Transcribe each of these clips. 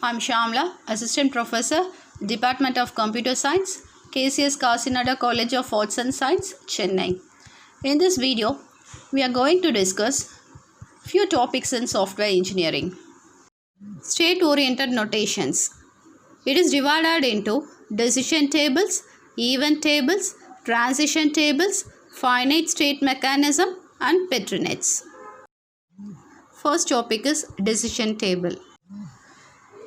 I'm Shamla, Assistant Professor, Department of Computer Science, KCS Kasinada College of Arts and Science, Chennai. In this video, we are going to discuss few topics in software engineering. State-oriented notations. It is divided into decision tables, event tables, transition tables, finite state mechanism, and Petri-nets. First topic is decision table.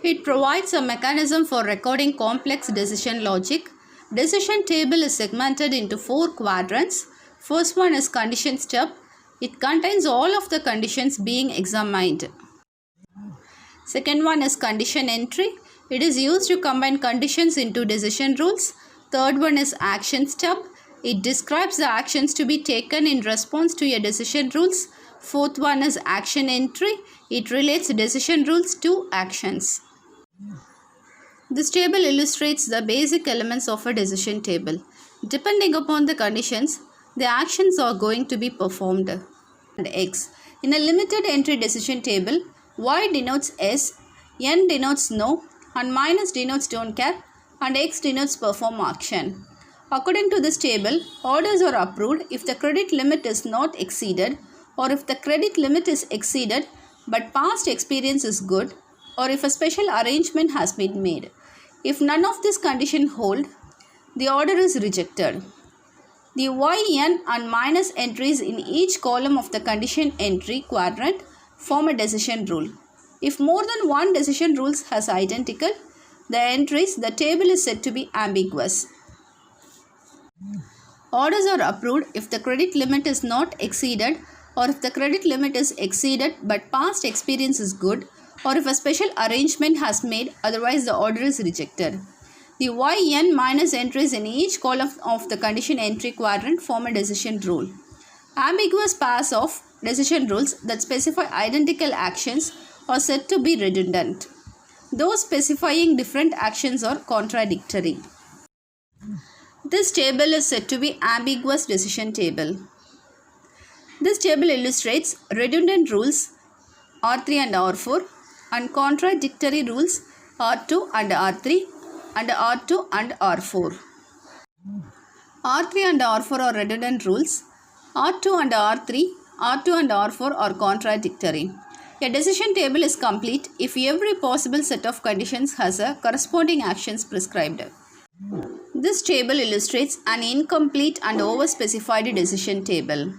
It provides a mechanism for recording complex decision logic. Decision table is segmented into 4 quadrants. First one is condition stub. It contains all of the conditions being examined. Second one is condition entry. It is used to combine conditions into decision rules. Third one is action stub. It describes the actions to be taken in response to your decision rules. Fourth one is action entry. It relates decision rules to actions. This table illustrates the basic elements of a decision table. Depending upon the conditions, the actions are going to be performed. And X. In a limited entry decision table, Y denotes yes, N denotes no, and minus denotes don't care, and X denotes perform action. According to this table, orders are approved if the credit limit is not exceeded, or if the credit limit is exceeded but past experience is good, or if a special arrangement has been made. If none of these conditions hold, the order is rejected. The Y, N and minus entries in each column of the condition entry quadrant form a decision rule. If more than one decision rule has identical, the entries, the table is said to be ambiguous. Orders are approved if the credit limit is not exceeded, or if the credit limit is exceeded but past experience is good, or if a special arrangement has made, otherwise the order is rejected. The Y, N minus entries in each column of the condition entry quadrant form a decision rule. Ambiguous pairs of decision rules that specify identical actions are said to be redundant. Those specifying different actions are contradictory. This table is said to be ambiguous decision table. This table illustrates redundant rules R3 and R4 and contradictory rules R2 and R3 and R2 and R4. R3 and R4 are redundant rules. R2 and R3, R2 and R4 are contradictory. A decision table is complete if every possible set of conditions has a corresponding actions prescribed. This table illustrates an incomplete and overspecified decision table.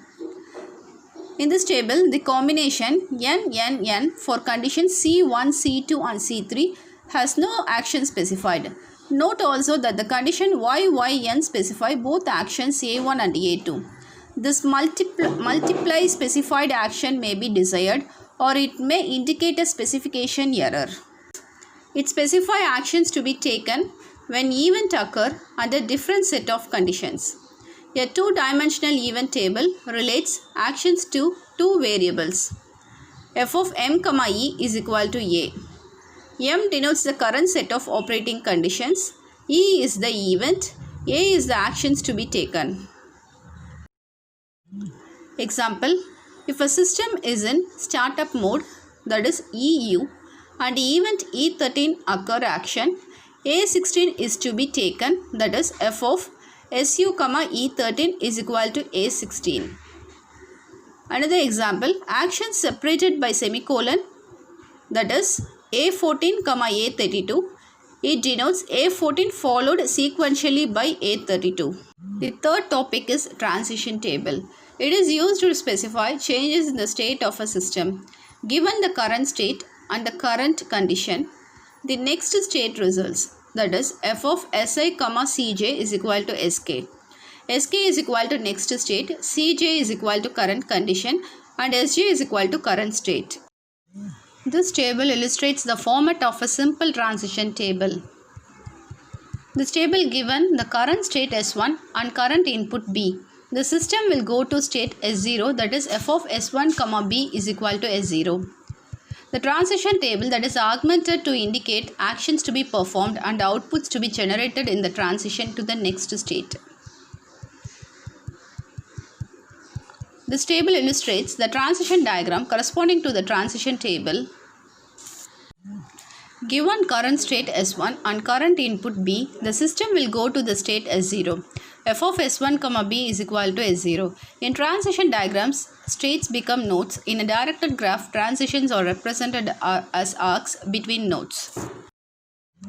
In this table, the combination N for conditions C1, C2 and C3 has no action specified. Note also that the condition YN specify both actions A1 and A2. This multiply specified action may be desired, or it may indicate a specification error. It specifies actions to be taken when event occur under different set of conditions. A two-dimensional event table relates actions to two variables. F of m, e is equal to a. M denotes the current set of operating conditions. E is the event. A is the actions to be taken. Example, if a system is in startup mode, that is EU, and event E13 occur action, A16 is to be taken, that is F of SU, E13 is equal to A16. Another example, actions separated by semicolon, that is A14, A32. It denotes A14 followed sequentially by A32. The third topic is transition table. It is used to specify changes in the state of a system. Given the current state and the current condition, the next state results. That is F of Si, Cj is equal to Sk. Sk is equal to next state, Cj is equal to current condition, and Sj is equal to current state. This table illustrates the format of a simple transition table. This table given the current state S1 and current input B. The system will go to state S0, that is F of S1, B is equal to S0. The transition table that is augmented to indicate actions to be performed and outputs to be generated in the transition to the next state. This table illustrates the transition diagram corresponding to the transition table. Given current state S1 and current input B, the system will go to the state S0. F of S1, B is equal to S0. In transition diagrams, states become nodes. In a directed graph, transitions are represented as arcs between nodes.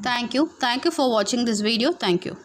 Thank you. Thank you for watching this video. Thank you.